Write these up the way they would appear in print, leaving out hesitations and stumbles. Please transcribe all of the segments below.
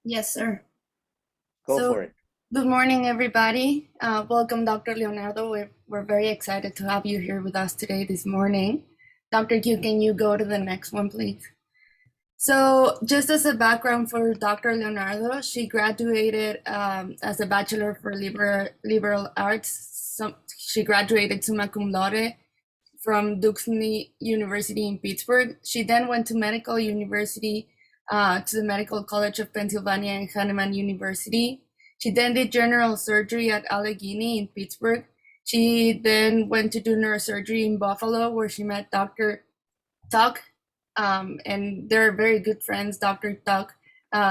Yes, sir. Go So, for it. good morning, everybody. Welcome, Dr. Leonardo. We're very excited to have you here with us today, this morning. Dr. Q, can you go to the next one, please? So, just as a background for Dr. Leonardo, she graduated as a Bachelor for Liberal Arts. She graduated summa cum laude from Duke University in Pittsburgh. She then went to Medical University, to the Medical College of Pennsylvania and Hahnemann University. She then did general surgery at Allegheny in Pittsburgh. She then went to do neurosurgery in Buffalo, where she met Dr. Tuck, and they're very good friends. Dr. Tuck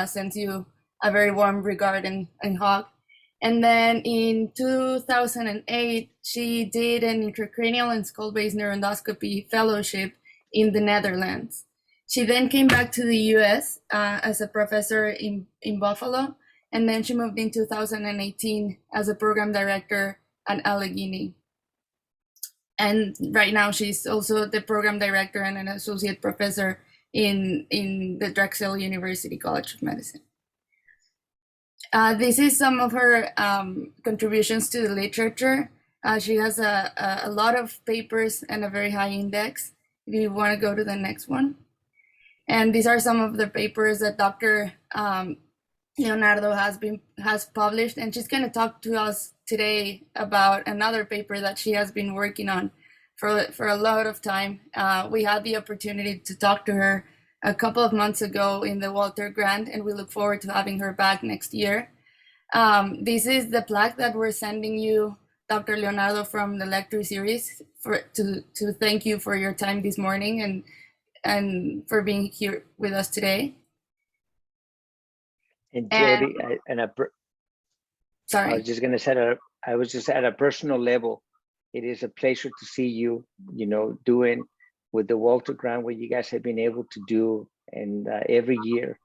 sends you a very warm regard and hug. And then in 2008, she did an intracranial and skull-based neuroendoscopy fellowship in the Netherlands. She then came back to the US as a professor in Buffalo, and then she moved in 2018 as a program director at Allegheny. And right now she's also the program director and an associate professor in the Drexel University College of Medicine. This is some of her contributions to the literature. She has a lot of papers and a very high index. If you want to go to the next one. And these are some of the papers that Dr. Leonardo has published, and she's going to talk to us today about another paper that she has been working on for a lot of time. We had the opportunity to talk to her a couple of months ago in the Walter Grant, and we look forward to having her back next year. This is the plaque that we're sending you, Dr. Leonardo, from the lecture series to thank you for your time this morning and for being here with us today. And Jody, sorry. I was just going to say, I was just at a personal level, it is a pleasure to see you, doing with the Walter Grant what you guys have been able to do. And every year,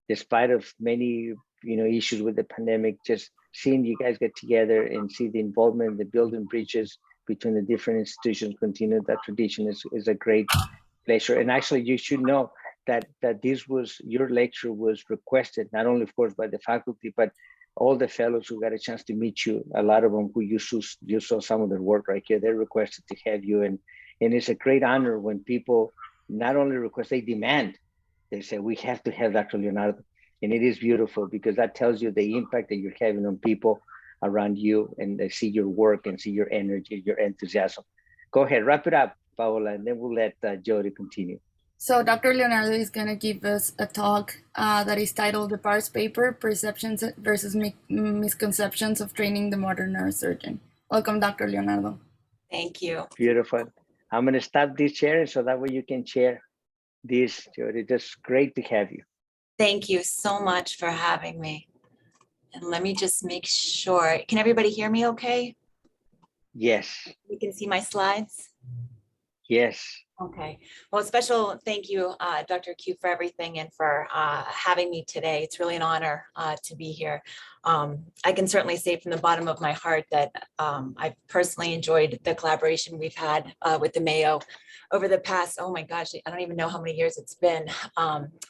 despite of many, issues with the pandemic, just seeing you guys get together and see the involvement, the building bridges between the different institutions, continue that tradition is a great pleasure. And actually, you should know that your lecture was requested, not only of course by the faculty, but all the fellows who got a chance to meet you, a lot of them who you saw some of their work right here, they requested to have you. And it's a great honor when people not only request, they demand, they say, we have to have Dr. Leonardo. And it is beautiful because that tells you the impact that you're having on people around you, and they see your work and see your energy, your enthusiasm. Go ahead, wrap it up, Paola, and then we'll let Jody continue. So Dr. Leonardo is going to give us a talk that is titled The PARS Paper, Perceptions versus Misconceptions of Training the Modern Neurosurgeon. Welcome, Dr. Leonardo. Thank you. Beautiful. I'm going to stop this sharing so that way you can share this, Jody. Just great to have you. Thank you so much for having me. And let me just make sure. Can everybody hear me okay? Yes. You can see my slides? Yes. Okay. Well, special thank you, Dr. Q, for everything and for having me today. It's really an honor to be here. I can certainly say from the bottom of my heart that I've personally enjoyed the collaboration we've had with the Mayo over the past, oh my gosh, I don't even know how many years it's been,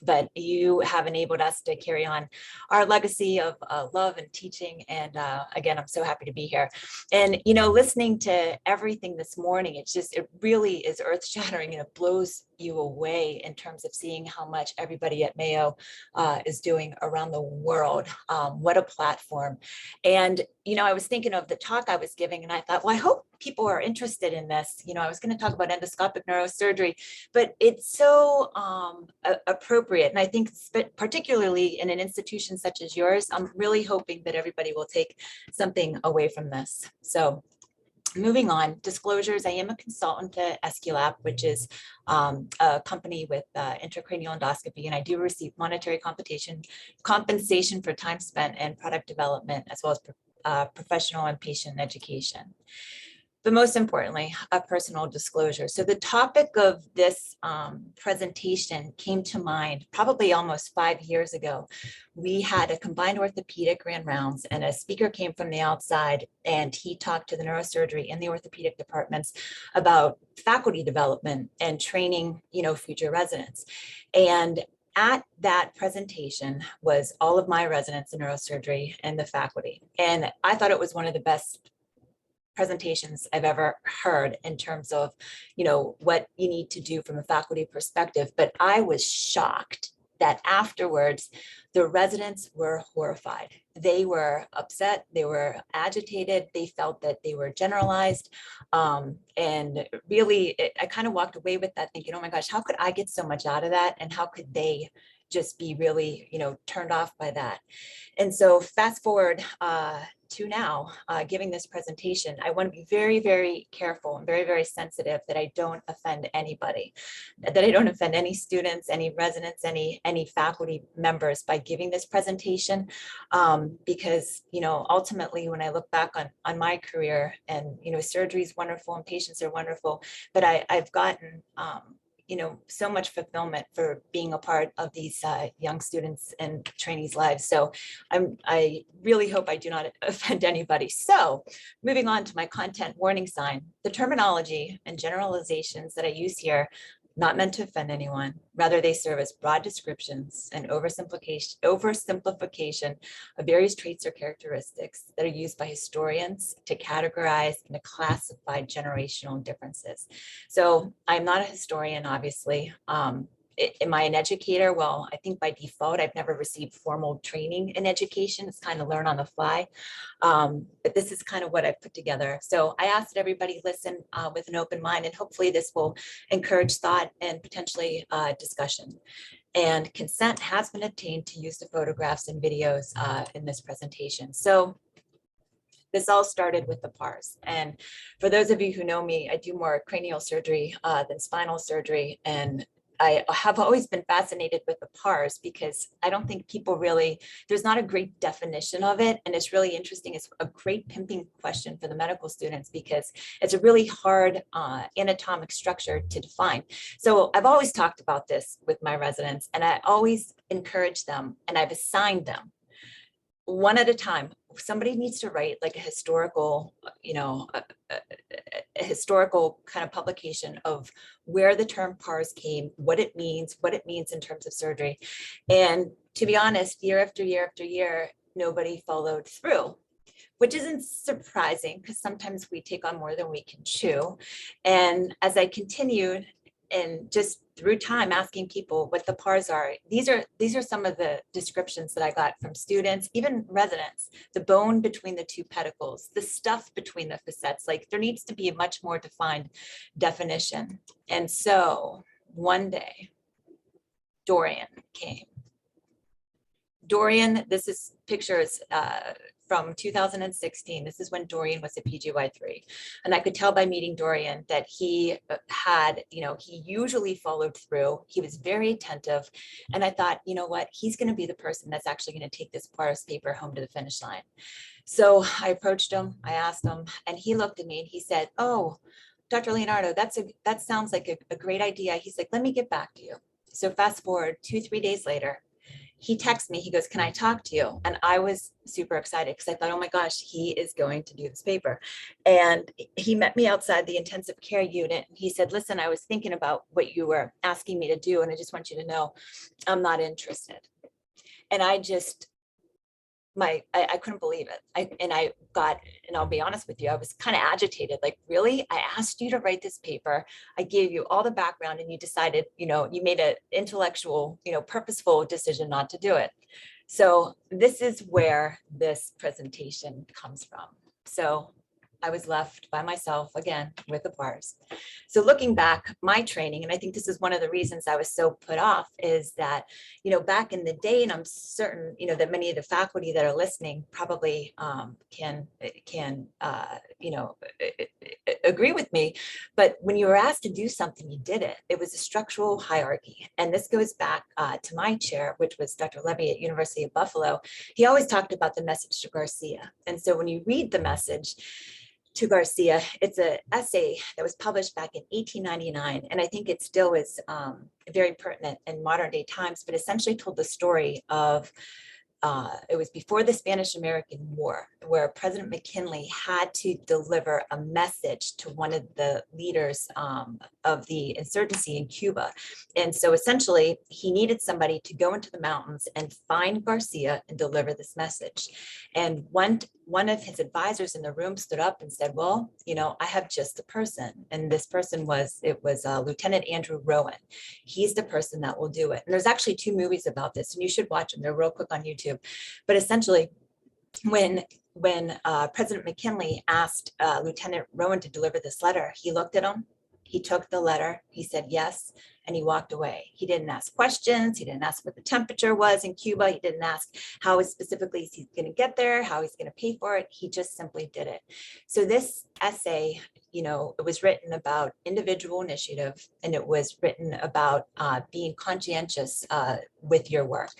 but you have enabled us to carry on our legacy of love and teaching. And again, I'm so happy to be here. And, listening to everything this morning, it really is earth shattering, and it blows you away in terms of seeing how much everybody at Mayo is doing around the world. What a platform. And, I was thinking of the talk I was giving, and I thought, well, I hope people are interested in this. I was going to talk about endoscopic neurosurgery, but it's so appropriate. And I think particularly in an institution such as yours, I'm really hoping that everybody will take something away from this. So moving on, disclosures. I am a consultant to Esculap, which is a company with intracranial endoscopy, and I do receive monetary compensation for time spent and product development, as well as professional and patient education. But most importantly, a personal disclosure. So the topic of this presentation came to mind probably almost 5 years ago. We had a combined orthopedic grand rounds, and a speaker came from the outside, and he talked to the neurosurgery and the orthopedic departments about faculty development and training, future residents. And at that presentation was all of my residents in neurosurgery and the faculty. And I thought it was one of the best presentations I've ever heard in terms of, what you need to do from a faculty perspective. But I was shocked that afterwards, the residents were horrified. They were upset, they were agitated, they felt that they were generalized. And really, I kind of walked away with that thinking, oh my gosh, how could I get so much out of that? And how could they just be really, turned off by that? And so fast forward to now, giving this presentation, I want to be very, very careful and very, very sensitive that I don't offend anybody, that I don't offend any students, any residents, any faculty members by giving this presentation, because, ultimately, when I look back on my career, and, surgery is wonderful and patients are wonderful, but I've gotten, so much fulfillment for being a part of these young students and trainees' lives. So I really hope I do not offend anybody. So moving on to my content warning sign, the terminology and generalizations that I use here, not meant to offend anyone. Rather, they serve as broad descriptions and oversimplification of various traits or characteristics that are used by historians to categorize and to classify generational differences. So I'm not a historian, obviously. Am I an educator? Well, I think by default, I've never received formal training in education. It's kind of learn on the fly. But this is kind of what I've put together. So I asked that everybody listen with an open mind, and hopefully this will encourage thought and potentially discussion. And consent has been obtained to use the photographs and videos in this presentation. So this all started with the PARS. And for those of you who know me, I do more cranial surgery than spinal surgery. And I have always been fascinated with the PARS because I don't think people really, there's not a great definition of it. And it's really interesting. It's a great pimping question for the medical students because it's a really hard anatomic structure to define. So I've always talked about this with my residents, and I always encourage them, and I've assigned them one at a time. Somebody needs to write like a historical, a historical kind of publication of where the term PARS came, what it means in terms of surgery. And to be honest, year after year after year, nobody followed through, which isn't surprising because sometimes we take on more than we can chew. And as I continued, and just through time asking people what the PARS are, these are some of the descriptions that I got from students, even residents. The bone between the two pedicles, the stuff between the facets, like there needs to be a much more defined definition. And so one day, Dorian came. Dorian, this is pictures from 2016. This is when Dorian was a PGY3. And I could tell by meeting Dorian that he had, he usually followed through. He was very attentive. And I thought, you know what, he's going to be the person that's actually going to take this PARS paper home to the finish line. So I approached him, I asked him, and he looked at me and he said, oh, Dr. Leonardo, that sounds like a great idea. He's like, let me get back to you. So fast forward 2-3 days later, he texts me, he goes, can I talk to you? And I was super excited because I thought, oh my gosh, he is going to do this paper. And he met me outside the intensive care unit. And he said, listen, I was thinking about what you were asking me to do. And I just want you to know, I'm not interested. And I just, I couldn't believe it. And I'll be honest with you, I was kind of agitated. Like, really? I asked you to write this paper. I gave you all the background and you decided, you made an intellectual, purposeful decision not to do it. So this is where this presentation comes from. So I was left by myself again with the PARS. So looking back, my training, and I think this is one of the reasons I was so put off, is that, back in the day, and I'm certain, that many of the faculty that are listening probably can agree with me. But when you were asked to do something, you did it. It was a structural hierarchy. And this goes back to my chair, which was Dr. Levy at University of Buffalo. He always talked about the message to Garcia. And so when you read the message to Garcia, it's an essay that was published back in 1899. And I think it still is very pertinent in modern day times, but essentially told the story of it was before the Spanish-American War, where President McKinley had to deliver a message to one of the leaders of the insurgency in Cuba. And so essentially, he needed somebody to go into the mountains and find Garcia and deliver this message. And one of his advisors in the room stood up and said, well, you know, I have just the person. And this person was Lieutenant Andrew Rowan. He's the person that will do it. And there's actually 2 movies about this, and you should watch them. They're real quick on YouTube. But essentially, when President McKinley asked Lieutenant Rowan to deliver this letter, he looked at him, he took the letter, he said yes, and he walked away. He didn't ask questions. He didn't ask what the temperature was in Cuba. He didn't ask how specifically he's going to get there, how he's going to pay for it. He just simply did it. So this essay, you know, it was written about individual initiative, and it was written about being conscientious with your work.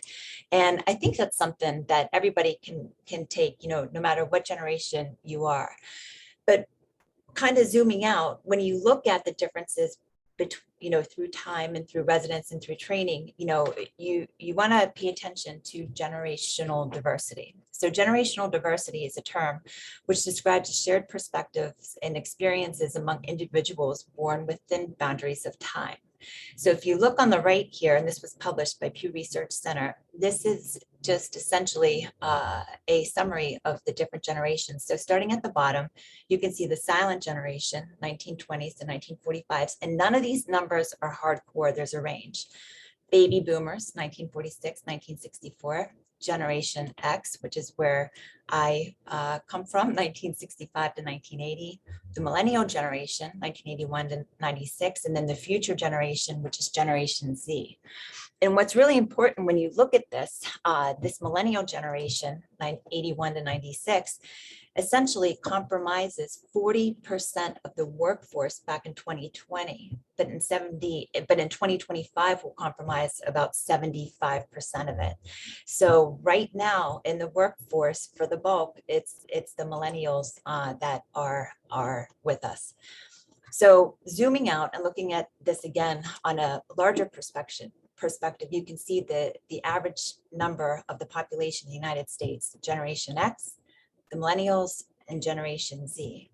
And I think that's something that everybody can take, you know, no matter what generation you are. But kind of zooming out, when you look at the differences between, you know, through time and through residence and through training, you know, you want to pay attention to generational diversity. So generational diversity is a term which describes shared perspectives and experiences among individuals born within boundaries of time. So if you look on the right here, and this was published by Pew Research Center, this is just essentially a summary of the different generations. So starting at the bottom, you can see the silent generation, 1920s to 1945s, and none of these numbers are hardcore, there's a range. Baby boomers, 1946, 1964, Generation X, which is where I come from, 1965 to 1980, the millennial generation, 1981 to 96, and then the future generation, which is Generation Z. And what's really important when you look at this, this millennial generation, 81 to 96, essentially compromises 40% of the workforce back in 2020, but in 2025 will compromise about 75% of it. So right now in the workforce, for the bulk, it's the millennials that are with us. So zooming out and looking at this again on a larger perspective, you can see the average number of the population in the United States, Generation X, the millennials, and Generation Z.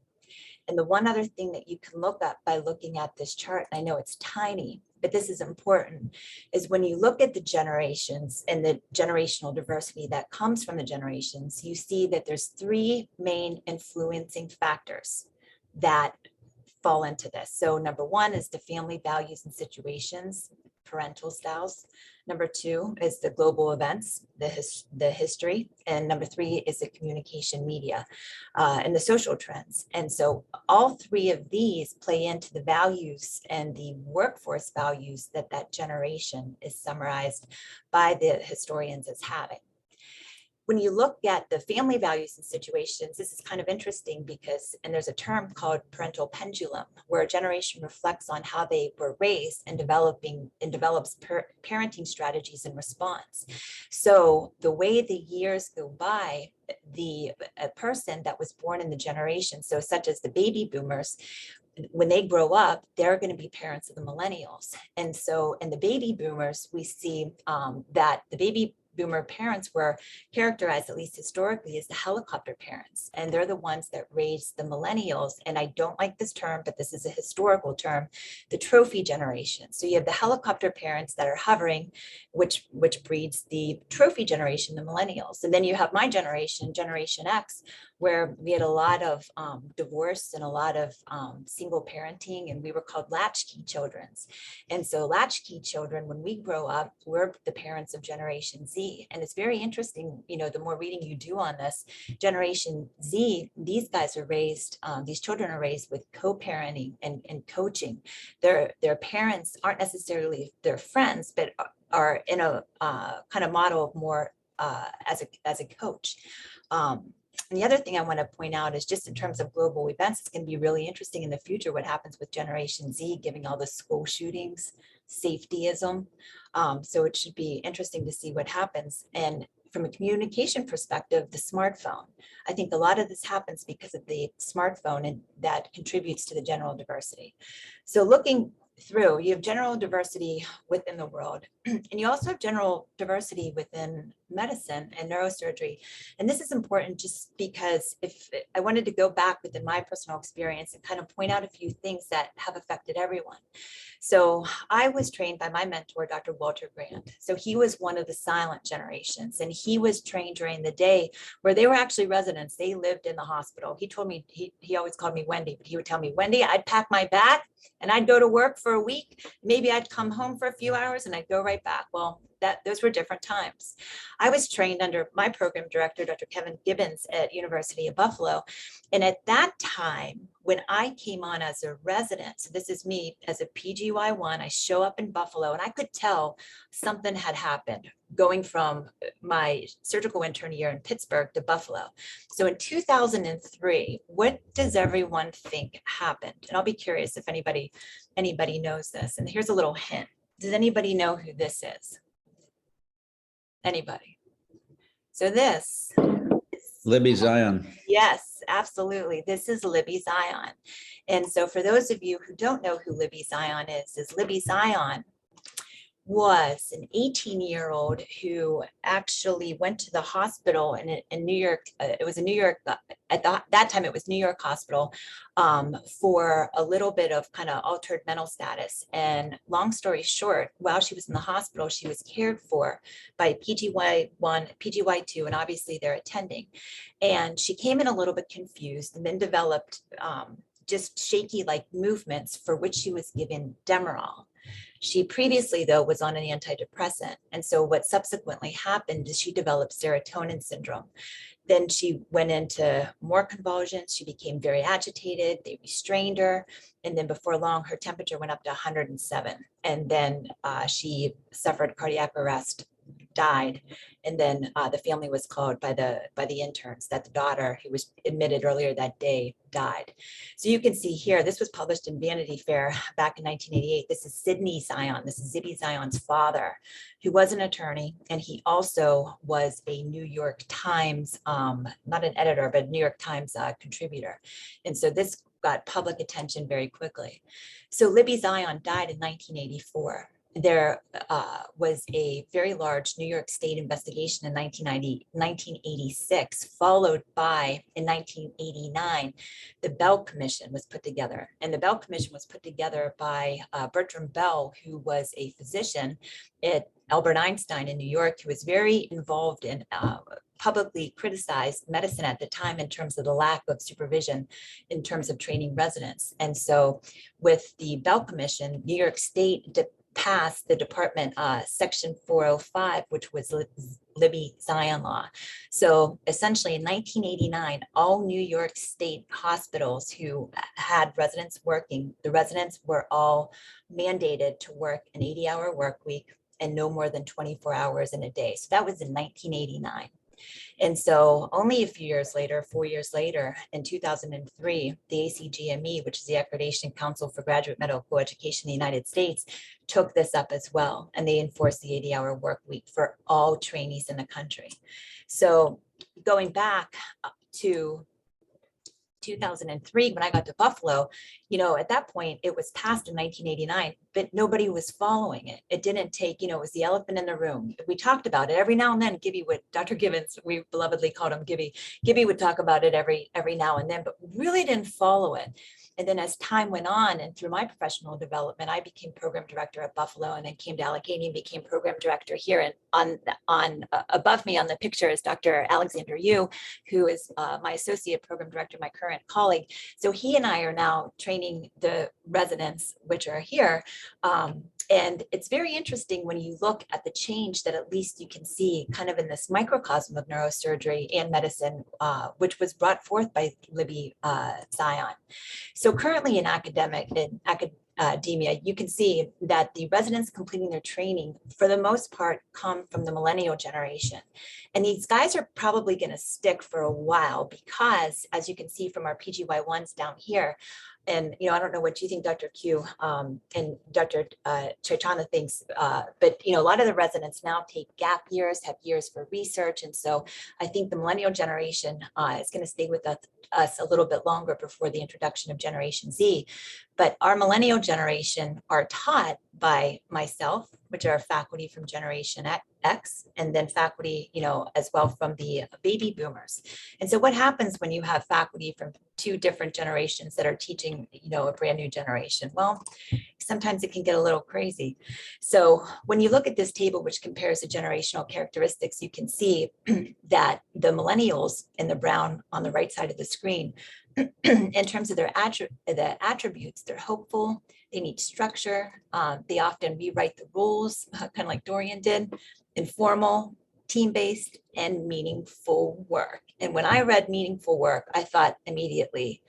And the one other thing that you can look up by looking at this chart, and I know it's tiny, but this is important, is when you look at the generations and the generational diversity that comes from the generations, you see that there's 3 main influencing factors that fall into this. So number 1 is the family values and situations, parental styles. Number 2 is the global events, the history. And number 3 is the communication media and the social trends. And so all 3 of these play into the values and the workforce values that generation is summarized by the historians as having. When you look at the family values and situations, this is kind of interesting because, and there's a term called parental pendulum, where a generation reflects on how they were raised and develops parenting strategies in response. So the way the years go by, a person that was born in the generation, so such as the baby boomers, when they grow up, they're going to be parents of the millennials. And so in the baby boomers, we see that the baby boomer parents were characterized, at least historically, as the helicopter parents. And they're the ones that raised the millennials. And I don't like this term, but this is a historical term, the trophy generation. So you have the helicopter parents that are hovering, which breeds the trophy generation, the millennials. And then you have my generation, Generation X, where we had a lot of divorce and a lot of single parenting, and we were called latchkey children. And so latchkey children, when we grow up, we're the parents of Generation Z. And it's very interesting, you know, the more reading you do on this, Generation Z, these guys are raised, these children are raised with co-parenting and coaching. Their parents aren't necessarily their friends, but are in a kind of model of more as a coach. And the other thing I want to point out is just in terms of global events, it's going to be really interesting in the future what happens with Generation Z, giving all the school shootings, safetyism. So it should be interesting to see what happens. And from a communication perspective, the smartphone. I think a lot of this happens because of the smartphone, and that contributes to the general diversity. So looking through, you have general diversity within the world, and you also have general diversity within medicine and neurosurgery. And this is important just because if I wanted to go back within my personal experience and kind of point out a few things that have affected everyone. So I was trained by my mentor, Dr. Walter Grant. So he was one of the silent generations, and he was trained during the day where they were actually residents. They lived in the hospital. He told me, he always called me Wendy, but he would tell me, Wendy, I'd pack my bag and I'd go to work for a week. Maybe I'd come home for a few hours and I'd go right back. Well, those were different times. I was trained under my program director, Dr. Kevin Gibbons at University of Buffalo. And at that time, when I came on as a resident, so this is me as a PGY1, I show up in Buffalo and I could tell something had happened going from my surgical intern year in Pittsburgh to Buffalo. So in 2003, what does everyone think happened? And I'll be curious if anybody knows this. And here's a little hint. Does anybody know who this is? Anybody? So this. Libby Zion. Yes, absolutely. This is Libby Zion. And so for those of you who don't know who Libby Zion is Libby Zion was an 18-year-old who actually went to the hospital in New York. It was in New York, at that time it was New York Hospital, for a little bit of kind of altered mental status. And long story short, while she was in the hospital, she was cared for by PGY1, PGY2, and obviously they're attending. And she came in a little bit confused and then developed just shaky like movements, for which she was given Demerol. She previously, though, was on an antidepressant. And so what subsequently happened is she developed serotonin syndrome. Then she went into more convulsions. She became very agitated. They restrained her. And then before long, her temperature went up to 107. And then she suffered cardiac arrest, died. And then the family was called by the interns that the daughter, who was admitted earlier that day, died. So you can see here, this was published in Vanity Fair back in 1988. This is Sidney Zion. This is Zibby Zion's father, who was an attorney. And he also was a New York Times, not an editor, but New York Times contributor. And so this got public attention very quickly. So Libby Zion died in 1984. There was a very large New York State investigation in 1986, followed by, in 1989, the Bell Commission was put together. And the Bell Commission was put together by Bertram Bell, who was a physician at Albert Einstein in New York, who was very involved in publicly criticized medicine at the time in terms of the lack of supervision in terms of training residents. And so with the Bell Commission, New York State passed the department section 405, which was Libby Zion law. So essentially in 1989, all New York State hospitals who had residents working, the residents were all mandated to work an 80-hour work week and no more than 24 hours in a day. So that was in 1989. And so only a few years later, 4 years later, in 2003, the ACGME, which is the Accreditation Council for Graduate Medical Education in the United States, took this up as well. And they enforced the 80-hour work week for all trainees in the country. So going back to 2003, when I got to Buffalo, at that point, it was passed in 1989, but nobody was following it. It didn't take, it was the elephant in the room. We talked about it every now and then. Gibby would, Dr. Gibbons, we belovedly called him Gibby. Gibby would talk about it every now and then, but really didn't follow it. And then as time went on and through my professional development, I became program director at Buffalo and then came to Allegheny and became program director here. And on above me on the picture is Dr. Alexander Yu, who is my associate program director, my current colleague. So he and I are now training the residents, which are here. And it's very interesting when you look at the change that at least you can see kind of in this microcosm of neurosurgery and medicine, which was brought forth by Libby Zion. So currently in academia, you can see that the residents completing their training, for the most part, come from the millennial generation. And these guys are probably going to stick for a while because, as you can see from our PGY1s down here, and I don't know what you think, Dr. Q, and Dr. Chaitanya thinks, but a lot of the residents now take gap years, have years for research, and so I think the millennial generation is going to stay with us a little bit longer before the introduction of Generation Z. But our millennial generation are taught by myself, which are faculty from Generation X, and then faculty, as well from the baby boomers. And so what happens when you have faculty from two different generations that are teaching, a brand new generation? Well, sometimes it can get a little crazy. So when you look at this table, which compares the generational characteristics, you can see that the millennials in the brown on the right side of the screen, in terms of their attributes, they're hopeful, they need structure, they often rewrite the rules, kind of like Dorian did, informal, team-based, and meaningful work. And when I read meaningful work, I thought immediately,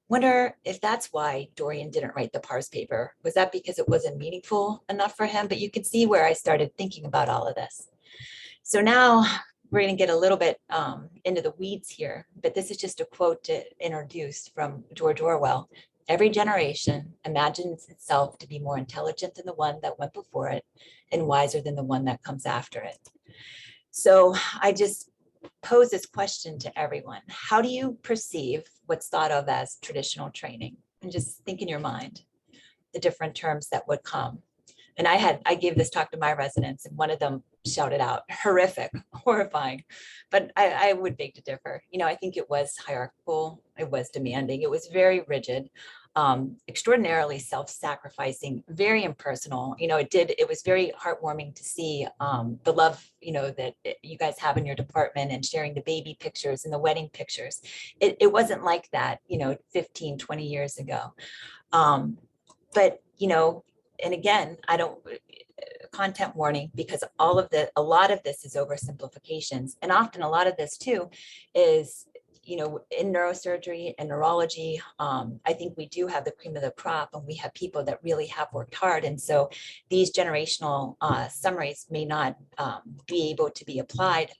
wonder if that's why Dorian didn't write the PARS paper. Was that because it wasn't meaningful enough for him? But you can see where I started thinking about all of this. So now we're going to get a little bit into the weeds here, but this is just a quote to introduce from George Orwell. Every generation imagines itself to be more intelligent than the one that went before it and wiser than the one that comes after it. So I just pose this question to everyone. How do you perceive what's thought of as traditional training? And just think in your mind the different terms that would come. And I gave this talk to my residents, and one of them shouted out, horrific, horrifying. But I would beg to differ. I think it was hierarchical, it was demanding, it was very rigid, extraordinarily self-sacrificing, very impersonal. It was very heartwarming to see the love, that you guys have in your department, and sharing the baby pictures and the wedding pictures. It wasn't like that, 15, 20 years ago. But, and again, I don't, content warning, because a lot of this is oversimplifications. And often a lot of this too is, in neurosurgery and neurology, I think we do have the cream of the crop, and we have people that really have worked hard. And so these generational summaries may not be able to be applied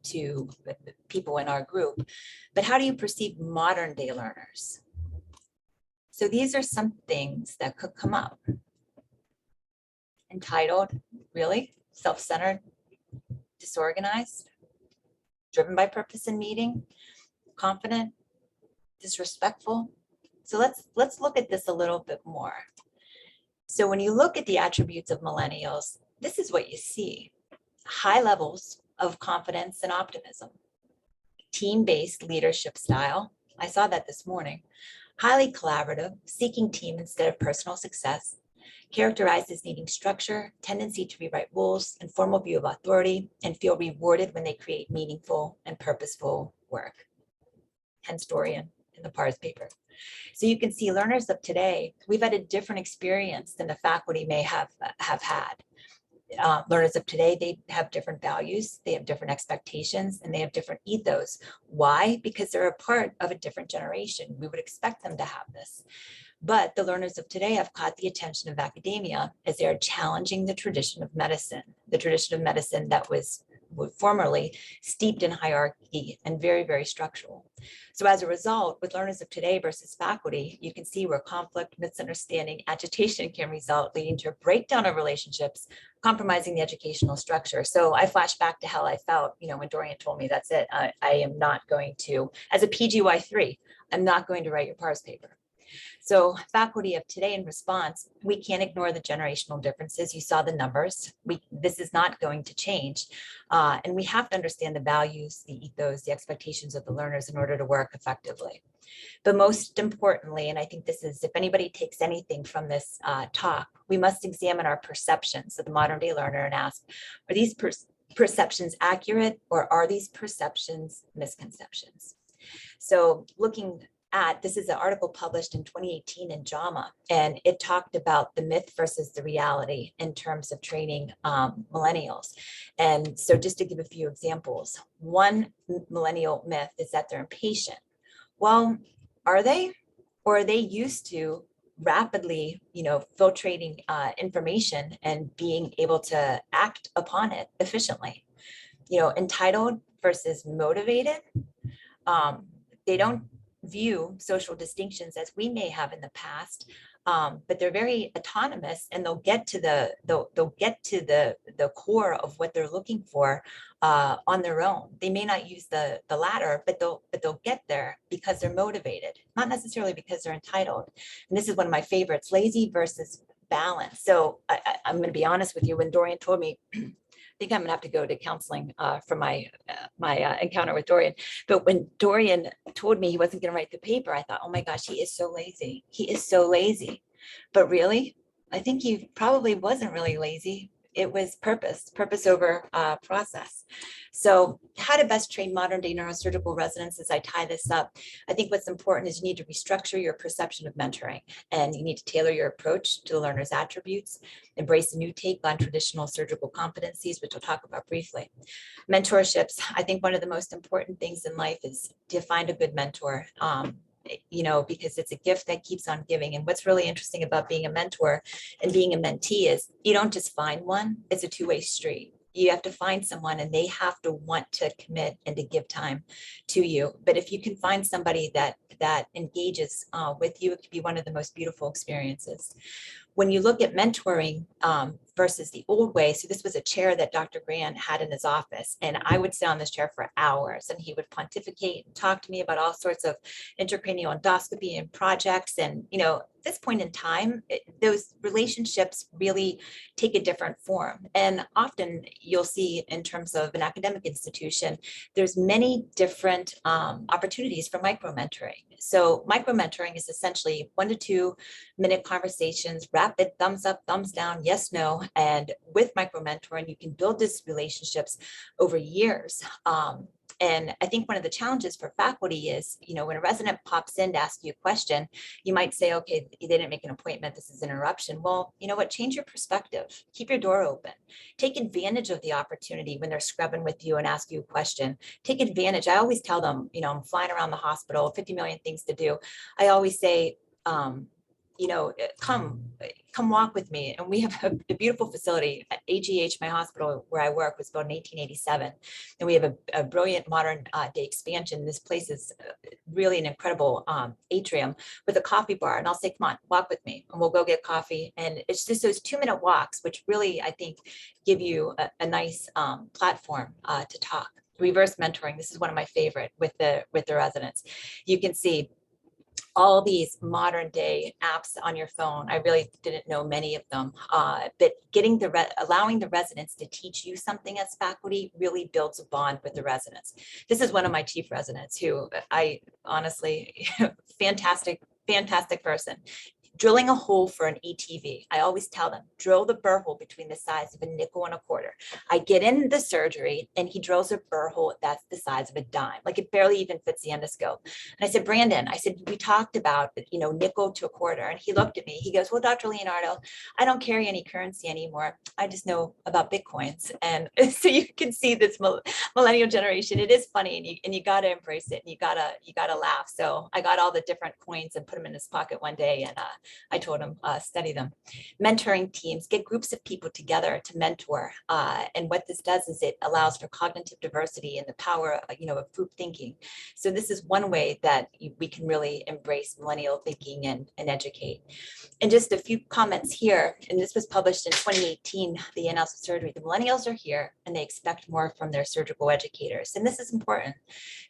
to people in our group. But how do you perceive modern day learners? So these are some things that could come up. Entitled, really? Self-centered, disorganized, driven by purpose and meaning, confident, disrespectful. So let's look at this a little bit more. So when you look at the attributes of millennials, this is what you see. High levels of confidence and optimism, team-based leadership style. I saw that this morning. Highly collaborative, seeking team instead of personal success, characterized as needing structure, tendency to rewrite rules, informal view of authority, and feel rewarded when they create meaningful and purposeful work. Hence Dorian in the PARS paper. So you can see learners of today, we've had a different experience than the faculty may have had. Learners of today, they have different values, they have different expectations, and they have different ethos. Why? Because they're a part of a different generation. We would expect them to have this. But the learners of today have caught the attention of academia as they are challenging the tradition of medicine that was formerly steeped in hierarchy and very, very structural. So as a result, with learners of today versus faculty, you can see where conflict, misunderstanding, agitation can result, leading to a breakdown of relationships, compromising the educational structure. So I flash back to how I felt, when Dorian told me, that's it, I am not going to, as a PGY3, I'm not going to write your PARS paper. So faculty of today, in response, we can't ignore the generational differences. You saw the numbers. This is not going to change. And we have to understand the values, the ethos, the expectations of the learners in order to work effectively. But most importantly, and I think this is, if anybody takes anything from this talk, we must examine our perceptions of the modern day learner and ask, are these perceptions accurate, or are these perceptions misconceptions? So looking at, this is an article published in 2018 in JAMA, and it talked about the myth versus the reality in terms of training millennials. And so just to give a few examples, one millennial myth is that they're impatient. Well, are they? Or are they used to rapidly, filtrating information and being able to act upon it efficiently? Entitled versus motivated. They don't view social distinctions as we may have in the past, but they're very autonomous, and they'll get to the core of what they're looking for on their own. They may not use the latter, but they'll get there because they're motivated, not necessarily because they're entitled. And this is one of my favorites: lazy versus balance. So I'm going to be honest with you. When Dorian told me, I think I'm going to have to go to counseling for my encounter with Dorian. But when Dorian told me he wasn't going to write the paper, I thought, oh my gosh, he is so lazy. He is so lazy. But really, I think he probably wasn't really lazy. It was purpose over process. So how to best train modern day neurosurgical residents as I tie this up. I think what's important is you need to restructure your perception of mentoring, and you need to tailor your approach to the learner's attributes, embrace a new take on traditional surgical competencies, which we'll talk about briefly. Mentorships, I think one of the most important things in life is to find a good mentor. Because it's a gift that keeps on giving. And what's really interesting about being a mentor and being a mentee is you don't just find one, it's a two-way street. You have to find someone and they have to want to commit and to give time to you. But if you can find somebody that engages with you, it could be one of the most beautiful experiences. When you look at mentoring versus the old way, so this was a chair that Dr. Grant had in his office, and I would sit on this chair for hours, and he would pontificate and talk to me about all sorts of intracranial endoscopy and projects. And, at this point in time, those relationships really take a different form. And often you'll see in terms of an academic institution, there's many different opportunities for micro-mentoring. So micro-mentoring is essentially 1 to 2 minute conversations, rapid thumbs up, thumbs down, yes, no. And with micro-mentoring, you can build these relationships over years. And I think one of the challenges for faculty is, when a resident pops in to ask you a question, you might say, okay, they didn't make an appointment, this is an interruption. Well, you know what, change your perspective, keep your door open, take advantage of the opportunity when they're scrubbing with you and ask you a question. Take advantage. I always tell them, I'm flying around the hospital, 50 million things to do. I always say, come walk with me. And we have a beautiful facility at AGH. My hospital where I work was built in 1887. And we have a brilliant modern day expansion. This place is really an incredible atrium with a coffee bar. And I'll say, come on, walk with me, and we'll go get coffee. And it's just those 2-minute walks, which really, I think, give you a nice platform to talk. Reverse mentoring. This is one of my favorite with the residents. You can see all these modern day apps on your phone. I really didn't know many of them, but allowing the residents to teach you something as faculty really builds a bond with the residents. This is one of my chief residents who I honestly, fantastic person. Drilling a hole for an ETV. I always tell them, drill the burr hole between the size of a nickel and a quarter. I get in the surgery and he drills a burr hole that's the size of a dime. Like it barely even fits the endoscope. And I said, Brandon, we talked about, nickel to a quarter. And he looked at me, he goes, well, Dr. Leonardo, I don't carry any currency anymore. I just know about Bitcoins. And so you can see this millennial generation. It is funny, and you got to embrace it, and you gotta laugh. So I got all the different coins and put them in his pocket one day, and I told him, study them. Mentoring teams, get groups of people together to mentor. And what this does is it allows for cognitive diversity and the power of group thinking. So this is one way that we can really embrace millennial thinking and educate. And just a few comments here, and this was published in 2018, the Annals of Surgery. The millennials are here and they expect more from their surgical educators. And this is important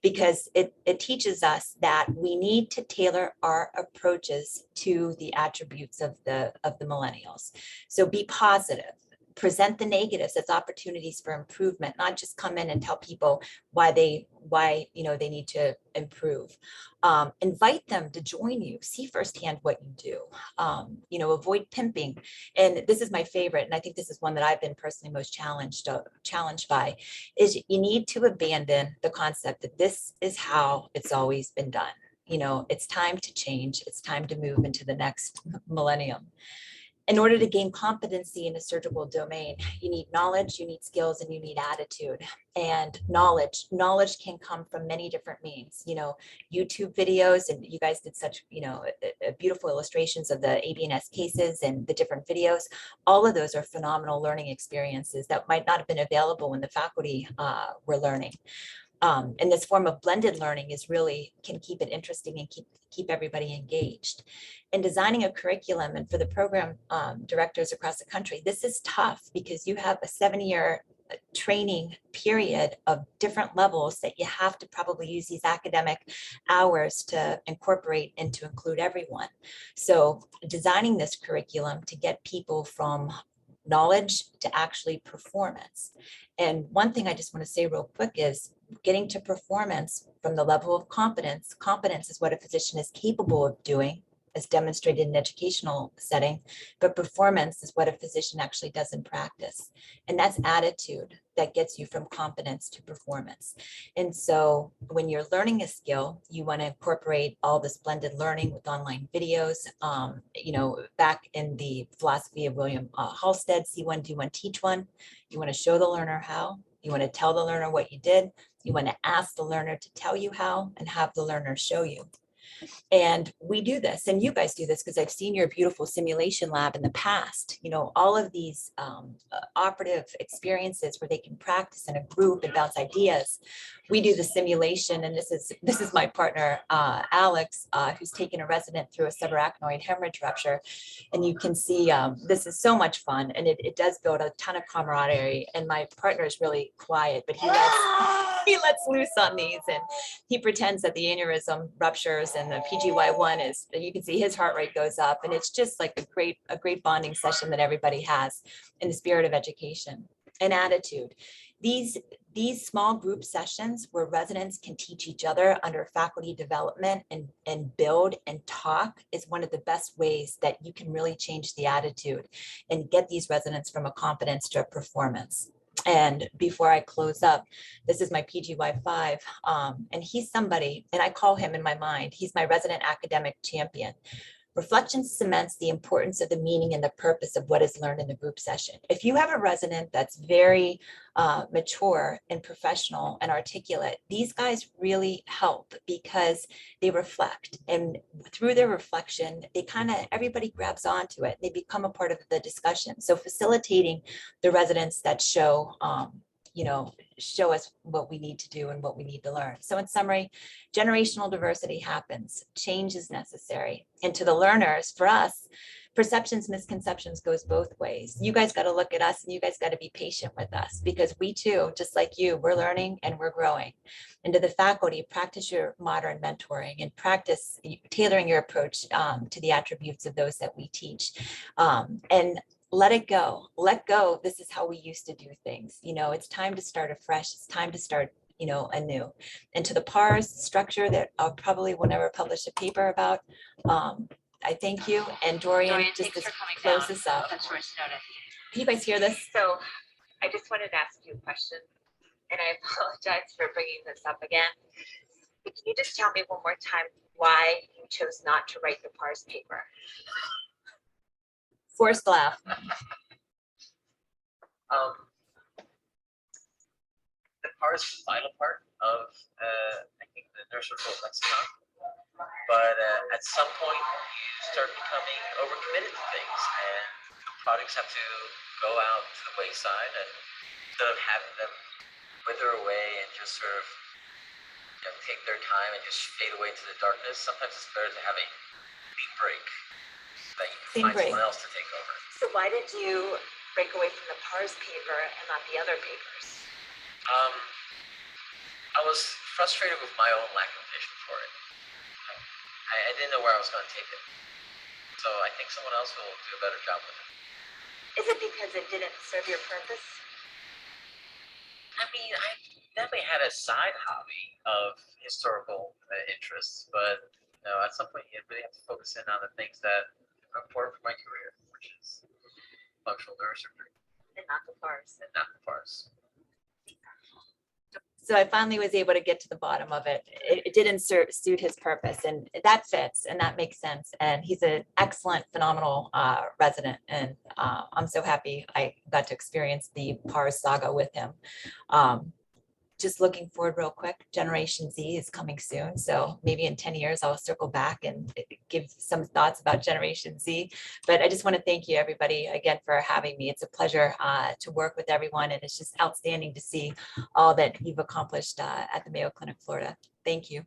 because it teaches us that we need to tailor our approaches to the attributes of the millennials. So be positive, present the negatives as opportunities for improvement, not just come in and tell people why they need to improve. Invite them to join you, see firsthand what you do. Avoid pimping. And this is my favorite, and I think this is one that I've been personally most challenged by, is you need to abandon the concept that this is how it's always been done. It's time to change. It's time to move into the next millennium. In order to gain competency in a surgical domain, you need knowledge, you need skills, and you need attitude. And knowledge can come from many different means. YouTube videos, and you guys did such, beautiful illustrations of the ABNS cases and the different videos. All of those are phenomenal learning experiences that might not have been available when the faculty were learning. And this form of blended learning can keep it interesting and keep everybody engaged. In designing a curriculum, and for the program directors across the country, this is tough because you have a 7-year training period of different levels that you have to probably use these academic hours to incorporate and to include everyone. So designing this curriculum to get people from knowledge to actually performance. And one thing I just want to say real quick is getting to performance from the level of competence. Competence is what a physician is capable of doing, as demonstrated in an educational setting, but performance is what a physician actually does in practice. And that's attitude that gets you from competence to performance. And so when you're learning a skill, you want to incorporate all this blended learning with online videos. You know, back in the philosophy of William Halstead, see one, do one, teach one. You want to show the learner how, you want to tell the learner what you did, you want to ask the learner to tell you how, and have the learner show you. And we do this, and you guys do this because I've seen your beautiful simulation lab in the past. You know, all of these operative experiences where they can practice in a group and bounce ideas. We do the simulation, and this is my partner Alex, who's taken a resident through a subarachnoid hemorrhage rupture, and you can see this is so much fun, and it does build a ton of camaraderie. And my partner is really quiet, but he lets loose on these, and he pretends that the aneurysm ruptures and the PGY1 is, you can see his heart rate goes up, and it's just like a great bonding session that everybody has in the spirit of education and attitude. These small group sessions where residents can teach each other under faculty development and build and talk is one of the best ways that you can really change the attitude and get these residents from a competence to a performance. And before I close up, this is my PGY5, and he's somebody, and I call him in my mind, he's my resident academic champion. Reflection cements the importance of the meaning and the purpose of what is learned in the group session. If you have a resident that's very mature and professional and articulate, these guys really help because they reflect, and through their reflection, they everybody grabs onto it. They become a part of the discussion. So facilitating the residents that show us what we need to do and what we need to learn. So in summary, generational diversity happens, change is necessary. And to the learners, for us, perceptions, misconceptions goes both ways. You guys got to look at us, and you guys got to be patient with us, because we too, just like you, we're learning and we're growing. And to the faculty, practice your modern mentoring and practice tailoring your approach to the attributes of those that we teach. And let it go. Let go. This is how we used to do things. You know, it's time to start afresh. It's time to start, anew. And to the PARS structure that I'll probably will never publish a paper about, I thank you. And Dorian just to close this up. Can you guys hear this? So I just wanted to ask you a question, and I apologize for bringing this up again. But can you just tell me one more time why you chose not to write the PARS paper? Forced laugh. The PARS is the final part of, I think, the neurosurgical lexicon. But at some point, you start becoming overcommitted to things, and products have to go out to the wayside, and instead of having them wither away and just sort of take their time and just fade away into the darkness, sometimes it's better to have a clean break that you can find someone else to take over. So why did you break away from the PARS paper and not the other papers? I was frustrated with my own lack of vision for it. I didn't know where I was going to take it. So I think someone else will do a better job with it. Is it because it didn't serve your purpose? I mean, I definitely had a side hobby of historical interests, but at some point you really have to focus in on the things that are important for my career, which is functional neurosurgery. And not the PARS. And not the PARS. So I finally was able to get to the bottom of it. It didn't suit his purpose, and that fits, and that makes sense. And he's an excellent, phenomenal resident, and I'm so happy I got to experience the PARS saga with him. Just looking forward real quick, Generation Z is coming soon. So maybe in 10 years, I'll circle back and give some thoughts about Generation Z. But I just want to thank you, everybody, again, for having me. It's a pleasure to work with everyone. And it's just outstanding to see all that you've accomplished at the Mayo Clinic, Florida. Thank you.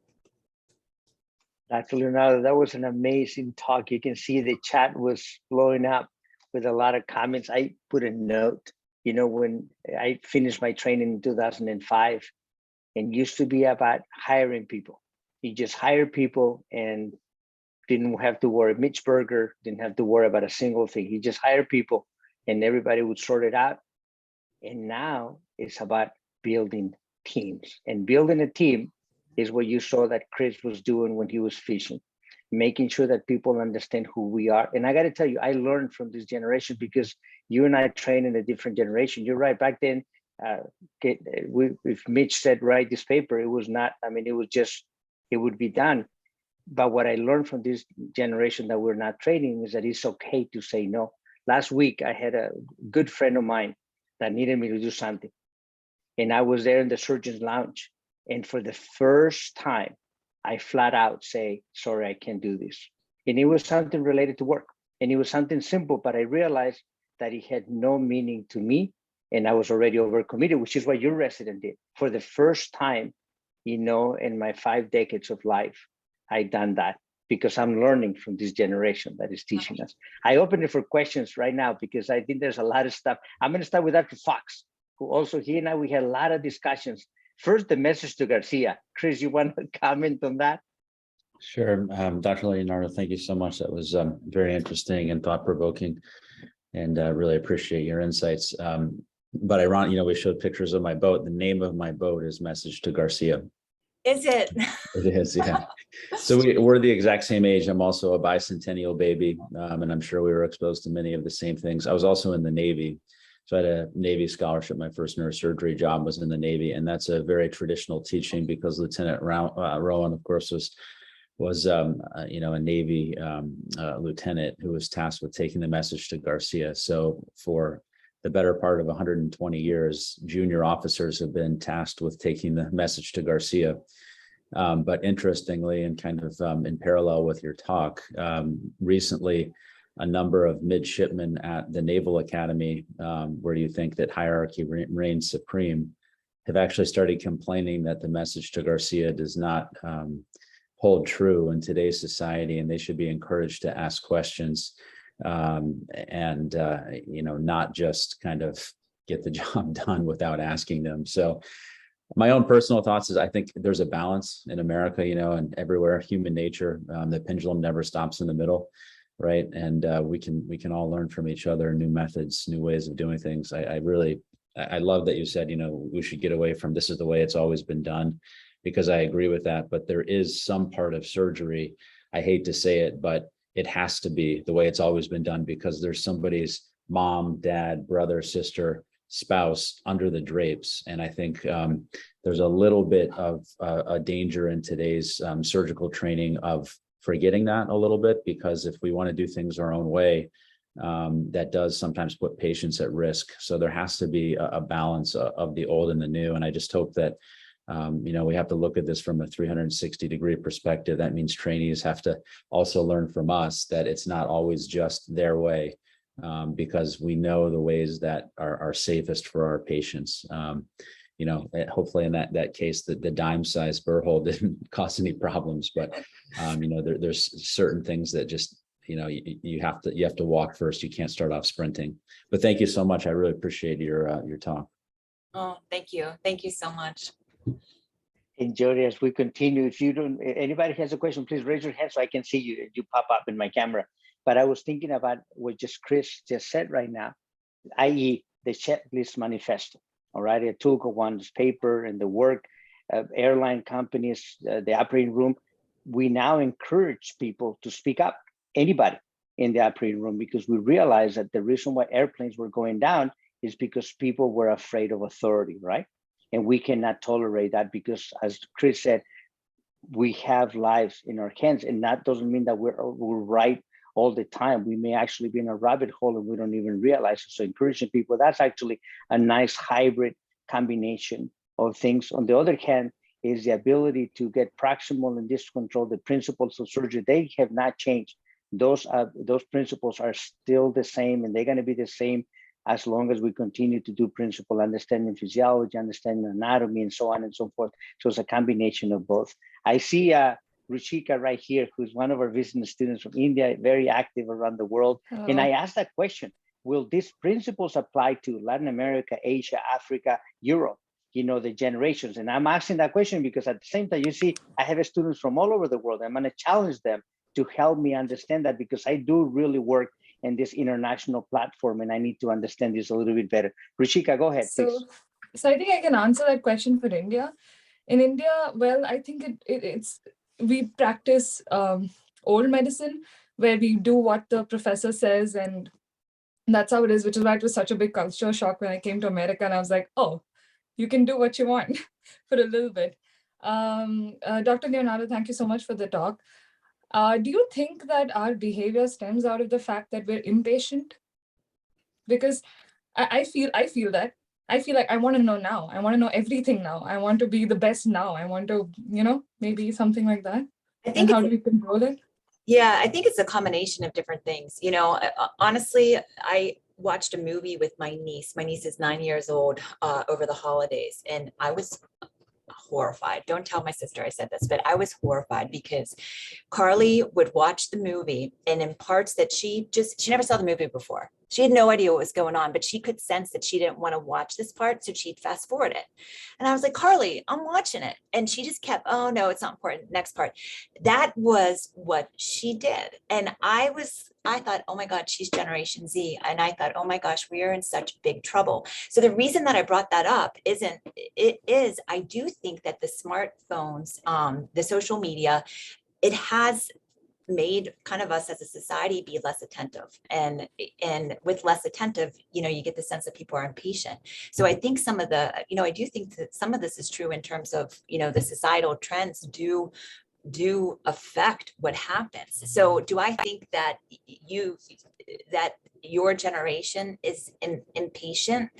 Dr. Leonardo, that was an amazing talk. You can see the chat was blowing up with a lot of comments. I put a note You know, when I finished my training in 2005, and used to be about hiring people. You just hire people and didn't have to worry. Mitch Berger didn't have to worry about a single thing. He just hired people and everybody would sort it out. And now it's about building teams. And building a team is what you saw that Chris was doing when he was fishing, making sure that people understand who we are. And I got to tell you, I learned from this generation because you and I train in a different generation. You're right. Back then, if Mitch said, write this paper, it was not, I mean, it was just, it would be done. But what I learned from this generation that we're not training is that it's okay to say no. Last week, I had a good friend of mine that needed me to do something. And I was there in the surgeon's lounge. And for the first time, I flat out say, sorry, I can't do this. And it was something related to work. And it was something simple, but I realized that it had no meaning to me. And I was already overcommitted, which is what your resident did. For the first time, you know, in my 5 decades of life, I done that because I'm learning from this generation that is teaching us. I open it for questions right now because I think there's a lot of stuff. I'm going to start with Dr. Fox, who also, he and I, we had a lot of discussions. First, the message to Garcia. Chris, you want to comment on that? Sure. Dr. Leonardo, thank you so much. That was very interesting and thought-provoking, and really appreciate your insights. But ironic, you know, we showed pictures of my boat. The name of my boat is Message to Garcia. Is it? It is, yeah. So we're the exact same age. I'm also a bicentennial baby, and I'm sure we were exposed to many of the same things. I was also in the Navy. So I had a Navy scholarship. My first neurosurgery job was in the Navy, and that's a very traditional teaching because Lieutenant Rowan, of course, was you know, a Navy lieutenant who was tasked with taking the message to Garcia. So for the better part of 120 years, junior officers have been tasked with taking the message to Garcia. But interestingly, and kind of in parallel with your talk, recently, a number of midshipmen at the Naval Academy, where you think that hierarchy reigns supreme, have actually started complaining that the message to Garcia does not hold true in today's society, and they should be encouraged to ask questions, and you know, not just kind of get the job done without asking them. So my own personal thoughts is I think there's a balance in America, you know, and everywhere, human nature, the pendulum never stops in the middle, right? And we can all learn from each other, new methods, new ways of doing things. I love that you said, you know, we should get away from this is the way it's always been done, because I agree with that. But there is some part of surgery, I hate to say it, but it has to be the way it's always been done, because there's somebody's mom, dad, brother, sister, spouse under the drapes. And I think there's a little bit of a danger in today's surgical training of forgetting that a little bit, because if we want to do things our own way, that does sometimes put patients at risk. So there has to be a balance of the old and the new. And I just hope that you know, we have to look at this from a 360-degree perspective. That means trainees have to also learn from us that it's not always just their way, because we know the ways that are safest for our patients. You know, hopefully in that case, the dime-sized burr hole didn't cause any problems, but you know, there's certain things that just, you know, you have to walk first. You can't start off sprinting. But thank you so much. I really appreciate your talk. Oh, thank you. Thank you so much. And Jody, as we continue, if you don't, anybody has a question, please raise your hand so I can see you. You pop up in my camera. But I was thinking about what Chris just said right now, i.e. the checklist manifesto. All right, it took one's paper and the work, airline companies, the operating room. We now encourage people to speak up, anybody in the operating room, because we realize that the reason why airplanes were going down is because people were afraid of authority, right? And we cannot tolerate that, because as Chris said, we have lives in our hands, and that doesn't mean that we're right all the time. We may actually be in a rabbit hole and we don't even realize it. So encouraging people, that's actually a nice hybrid combination of things. On the other hand, is the ability to get proximal and distal control, the principles of surgery. They have not changed. Those principles are still the same, and they're going to be the same as long as we continue to do principle, understanding physiology, understanding anatomy, and so on and so forth. So it's a combination of both. I see Ruchika right here, who's one of our visiting students from India, very active around the world. Hello. And I asked that question, will these principles apply to Latin America, Asia, Africa, Europe? You know, the generations. And I'm asking that question because at the same time, you see, I have students from all over the world. I'm going to challenge them to help me understand that, because I do really work in this international platform and I need to understand this a little bit better. Ruchika, go ahead, please. So I think I can answer that question for India. In India, well, I think it's we practice old medicine where we do what the professor says, and that's how it is, which is why it was such a big culture shock when I came to America and I was like, oh, you can do what you want for a little bit. Dr. Leonardo, thank you so much for the talk. Do you think that our behavior stems out of the fact that we're impatient? Because I feel that. I feel like I want to know now. I want to know everything now. I want to be the best now. I want to, maybe something like that. I think And how do we control it? Yeah, I think it's a combination of different things. Honestly, I watched a movie with my niece. My niece is 9 years old over the holidays, and I was horrified. Don't tell my sister I said this, but I was horrified because Carly would watch the movie, and in parts that she never saw the movie before. She had no idea what was going on, but she could sense that she didn't want to watch this part, so she'd fast forward it. And I was like, Carly, I'm watching it. And she just kept, oh no, it's not important. Next part. That was what she did. And I thought, oh my God, she's Generation Z. And I thought, oh my gosh, we are in such big trouble. So the reason that I brought that up I do think that the smartphones, the social media, it has made kind of us as a society be less attentive, and with less attentive, you get the sense that people are impatient. So I think I do think that some of this is true in terms of, the societal trends do affect what happens. So do I think that your generation is impatient?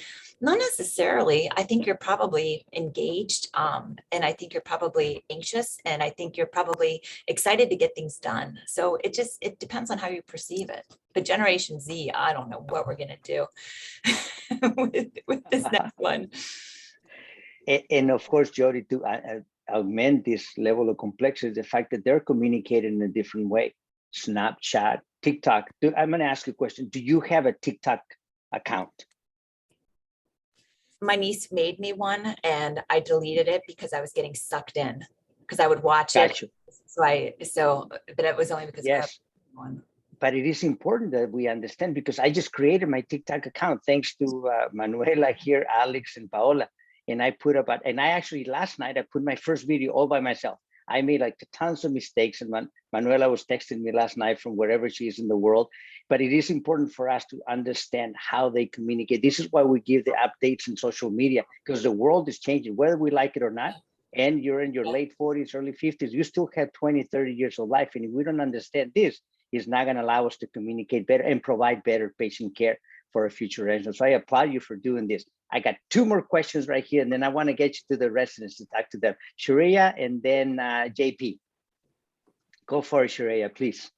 Not necessarily. I think you're probably engaged, and I think you're probably anxious, and I think you're probably excited to get things done. So it depends on how you perceive it. But Generation Z, I don't know what we're gonna do with this next one. And of course, Jody, to augment this level of complexity, the fact that they're communicating in a different way. Snapchat, TikTok. I'm going to ask you a question. Do you have a TikTok account? My niece made me one, and I deleted it because I was getting sucked in, because I would watch it. But it was only because I had one. But it is important that we understand, because I just created my TikTok account thanks to Manuela here, Alex, and Paola. And I actually last night I put my first video all by myself. I made like tons of mistakes, and Manuela was texting me last night from wherever she is in the world. But it is important for us to understand how they communicate. This is why we give the updates in social media, because the world is changing, whether we like it or not. And you're in your late 40s, early 50s, you still have 20, 30 years of life. And if we don't understand this, it's not going to allow us to communicate better and provide better patient care for a future generation. So I applaud you for doing this. I got two more questions right here, and then I want to get you to the residents to talk to them. Sharia and then JP. Go for it, Sharia, please.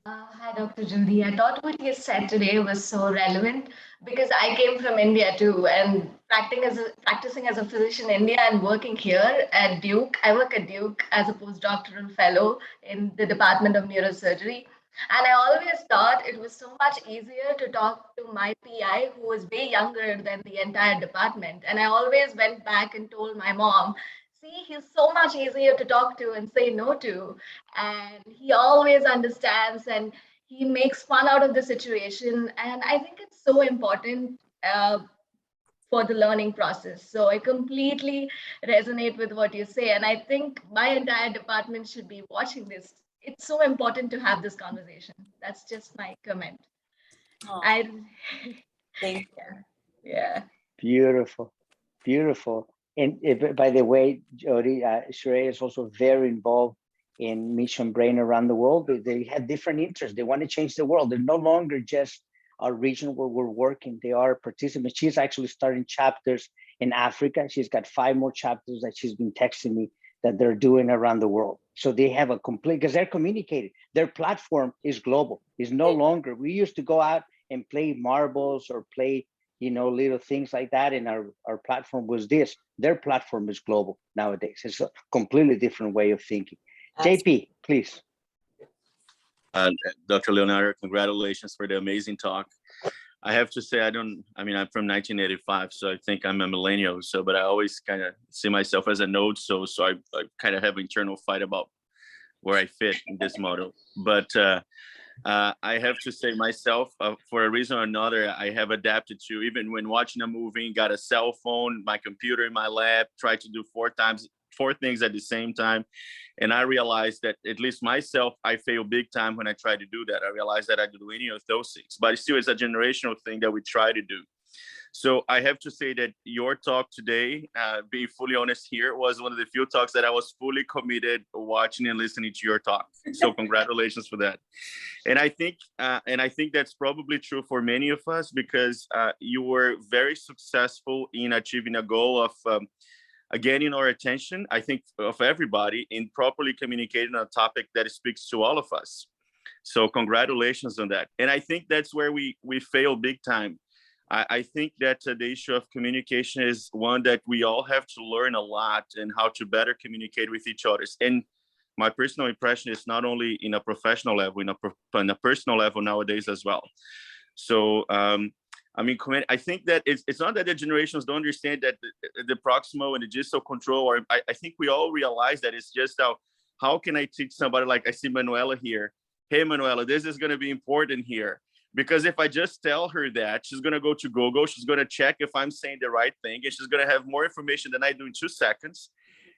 Hi, Dr. Judy. I thought what you said today was so relevant because I came from India too, and practicing as a physician in India and working here at Duke. I work at Duke as a postdoctoral fellow in the Department of Neurosurgery. And I always thought it was so much easier to talk to my PI, who was way younger than the entire department. And I always went back and told my mom, see, he's so much easier to talk to and say no to. And he always understands and he makes fun out of the situation. And I think it's so important for the learning process. So I completely resonate with what you say. And I think my entire department should be watching this. It's so important to have this conversation. That's just my comment. Thank you. Yeah. Beautiful, beautiful. And by the way, Jody, Shreya is also very involved in Mission Brain around the world. They have different interests. They want to change the world. They're no longer just our region where we're working. They are participants. She's actually starting chapters in Africa. She's got 5 more chapters that she's been texting me that they're doing around the world. So they have a complete, because they're communicating. Their platform is global. It's no longer, we used to go out and play marbles or play, little things like that. And our platform was this. Their platform is global nowadays. It's a completely different way of thinking. JP, please. Dr. Leonardo, congratulations for the amazing talk. I have to say, I'm from 1985, so I think I'm a millennial. So, but I always kind of see myself as a node. So I kind of have an internal fight about where I fit in this model. But I have to say myself, for a reason or another, I have adapted to, even when watching a movie, got a cell phone, my computer in my lap, try to do four things at the same time. And I realized that, at least myself, I fail big time when I try to do that. I realized that I do any of those things, but still it's a generational thing that we try to do. So I have to say that your talk today, being fully honest here, was one of the few talks that I was fully committed watching and listening to your talk. So congratulations for that. And I think that's probably true for many of us, because you were very successful in achieving a goal of gaining our attention, I think, of everybody, in properly communicating a topic that speaks to all of us. So congratulations on that. And I think that's where we fail big time. I think that the issue of communication is one that we all have to learn a lot, and how to better communicate with each other. And my personal impression is not only in a professional level, in a personal level nowadays as well. So, I think that it's not that the generations don't understand that the proximal and the digital control, or I think we all realize that it's just how can I teach somebody, like I see Manuela here. Hey, Manuela, this is going to be important here. Because if I just tell her that, she's going to go to Google, she's going to check if I'm saying the right thing, and she's going to have more information than I do in 2 seconds.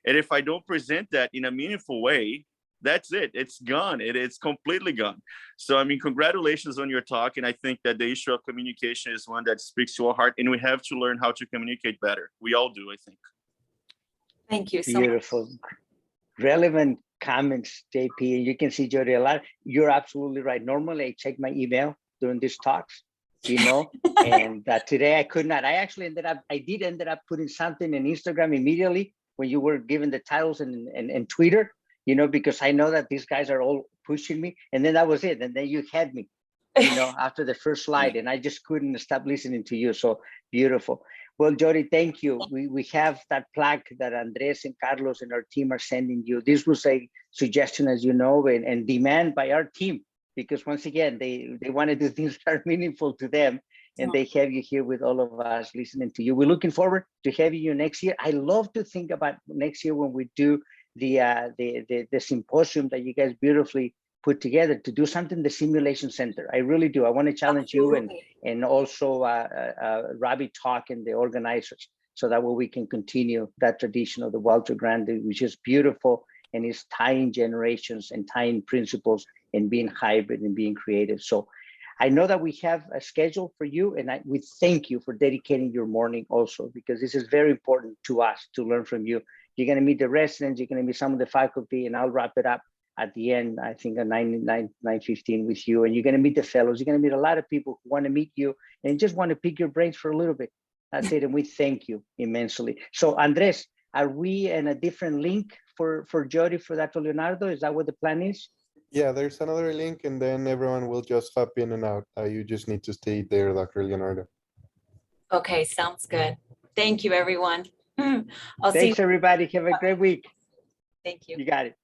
And if I don't present that in a meaningful way, that's it. It's gone. It's completely gone. So, congratulations on your talk. And I think that the issue of communication is one that speaks to our heart, and we have to learn how to communicate better. We all do, I think. Thank you so much. Beautiful. Relevant comments, JP. And you can see, Jody, a lot. You're absolutely right. Normally, I check my email during these talks, and today I could not. I did end up putting something in Instagram immediately when you were given the titles, and Twitter, because I know that these guys are all pushing me. And then that was it. And then you had me, after the first slide, and I just couldn't stop listening to you. So beautiful. Well, Jody, thank you. We have that plaque that Andres and Carlos and our team are sending you. This was a suggestion, as you know, and demand by our team, because once again, they want to do things that are meaningful to them, and they have you here with all of us listening to you. We're looking forward to having you next year. I love to think about next year when we do the symposium that you guys beautifully put together, to do something in the simulation center. I really do. I want to challenge you and also Robbie Talk and the organizers, so that way we can continue that tradition of the Walter Grant, which is beautiful, and is tying generations and tying principles and being hybrid and being creative. So I know that we have a schedule for you, and we thank you for dedicating your morning also, because this is very important to us to learn from you. You're going to meet the residents, you're going to meet some of the faculty, and I'll wrap it up at the end, I think at 9:15 with you. And you're going to meet the fellows. You're going to meet a lot of people who want to meet you and just want to pick your brains for a little bit. That's it. And we thank you immensely. So Andres, are we in a different link for Jody, for Dr. Leonardo? Is that what the plan is? Yeah, there's another link, and then everyone will just hop in and out. You just need to stay there, Dr. Leonardo. Okay, sounds good. Thank you, everyone. Thanks, everybody. Have a great week. Thank you. You got it.